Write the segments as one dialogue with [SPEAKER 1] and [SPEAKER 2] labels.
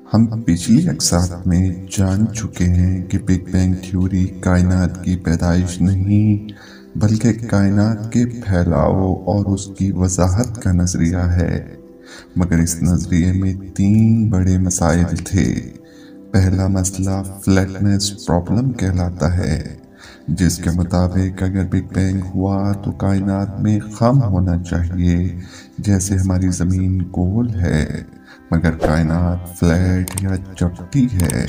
[SPEAKER 1] ہم پچھلی اقساط میں جان چکے ہیں کہ بگ بینگ تھیوری کائنات کی پیدائش نہیں بلکہ کائنات کے پھیلاؤ اور اس کی وضاحت کا نظریہ ہے۔ مگر اس نظریے میں 3 بڑے مسائل تھے۔ پہلا مسئلہ فلیٹنس پرابلم کہلاتا ہے، جس کے مطابق اگر بگ بینگ ہوا تو کائنات میں خم ہونا چاہیے، جیسے ہماری زمین گول ہے مگر کائنات فلیٹ یا چپٹی ہے۔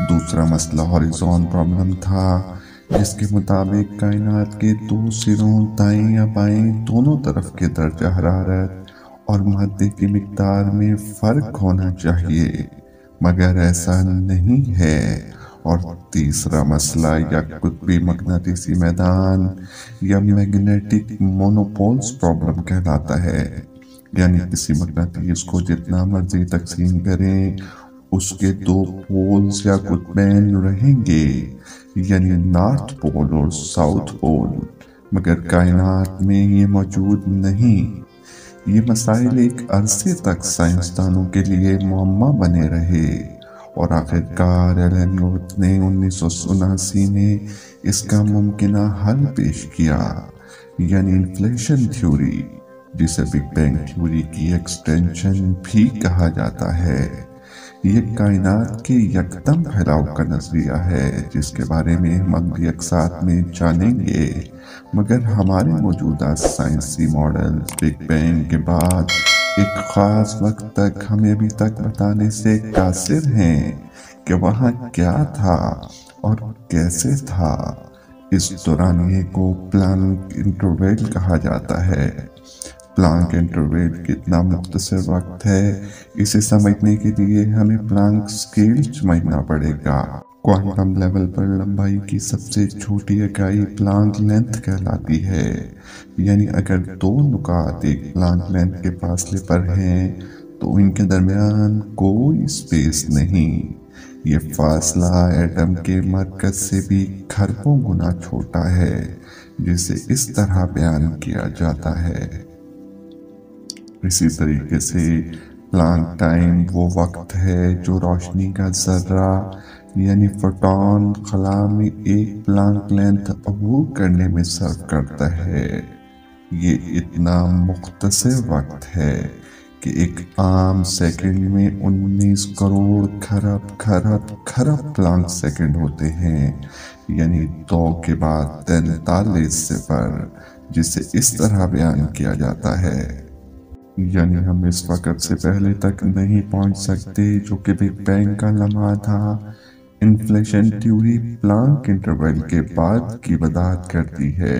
[SPEAKER 1] دوسرا مسئلہ ہاریزون پرابلم تھا، جس کے مطابق کائنات کے 2 سروں دائیں یا بائیں دونوں طرف کے درجہ حرارت اور مادے کی مقدار میں فرق ہونا چاہیے، مگر ایسا نہیں ہے۔ اور تیسرا مسئلہ یا قطبی مقناطیسی میدان یا میگنیٹک مونوپولز پرابلم کہلاتا ہے، یعنی کسی مقناطیس کو جتنا مرضی تقسیم کریں اس کے 2 پولز یا قطبین رہیں گے، یعنی نارتھ پول اور ساؤتھ پول، مگر کائنات میں یہ موجود نہیں۔ یہ مسائل ایک عرصے تک سائنسدانوں کے لیے معمہ بنے رہے اور آخرکار ایلن روتھ نے 1979 میں اس کا ممکنہ حل پیش کیا، یعنی انفلیشن تھیوری، جسے بگ بینگ تھیوری کی ایکسٹینشن بھی کہا جاتا ہے۔ یہ کائنات کے یکدم پھیلاؤ کا نظریہ ہے، جس کے بارے میں ہم اگلی اقساط میں جانیں گے، مگر ہمارے موجودہ سائنسی ماڈلز بگ بینگ کے بعد ایک خاص وقت تک ہمیں ابھی تک بتانے سے قاصر ہیں کہ وہاں کیا تھا اور کیسے تھا۔ اس دورانیے کو پلانک انٹرویل کہا جاتا ہے۔ پلانک انٹرویل کتنا مختصر وقت ہے، اسے سمجھنے کے لیے ہمیں پلانک سکیل سمجھنا پڑے گا۔ کوانٹم لیول پر لمبائی کی سب سے چھوٹی اکائی پلانک لینتھ کہلاتی ہے، یعنی اگر 2 نقاط ایک پلانک لینتھ کے فاصلے پر ہیں تو ان کے درمیان کوئی سپیس نہیں۔ یہ فاصلہ ایٹم کے مرکز سے بھی کھربوں گنا چھوٹا ہے، جسے اس طرح بیان کیا جاتا ہے۔ اسی طریقے سے پلانک ٹائم وہ وقت ہے جو روشنی کا ذرہ یعنی فوٹون خلا میں ایک پلانک لینتھ عبور کرنے میں صرف کرتا ہے۔ یہ اتنا مختصر وقت ہے کہ ایک عام سیکنڈ میں 19 کروڑ کھرب پلانک سیکنڈ ہوتے ہیں، یعنی 2 کے بعد 43 صفر، جسے اس طرح بیان کیا جاتا ہے۔ یعنی ہم اس وقت سے پہلے تک نہیں پہنچ سکتے جو کہ بگ بینگ کا لمحہ تھا۔ انفلیشن تھیوری پلانک انٹرویل کے بعد کی وضاحت کرتی ہے،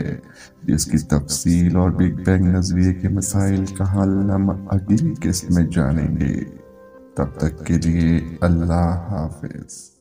[SPEAKER 1] جس کی تفصیل اور بگ بینگ نظریے کے مسائل کا حل ہم اگلی قسط میں جانیں گے۔ تب تک کے لیے اللہ حافظ۔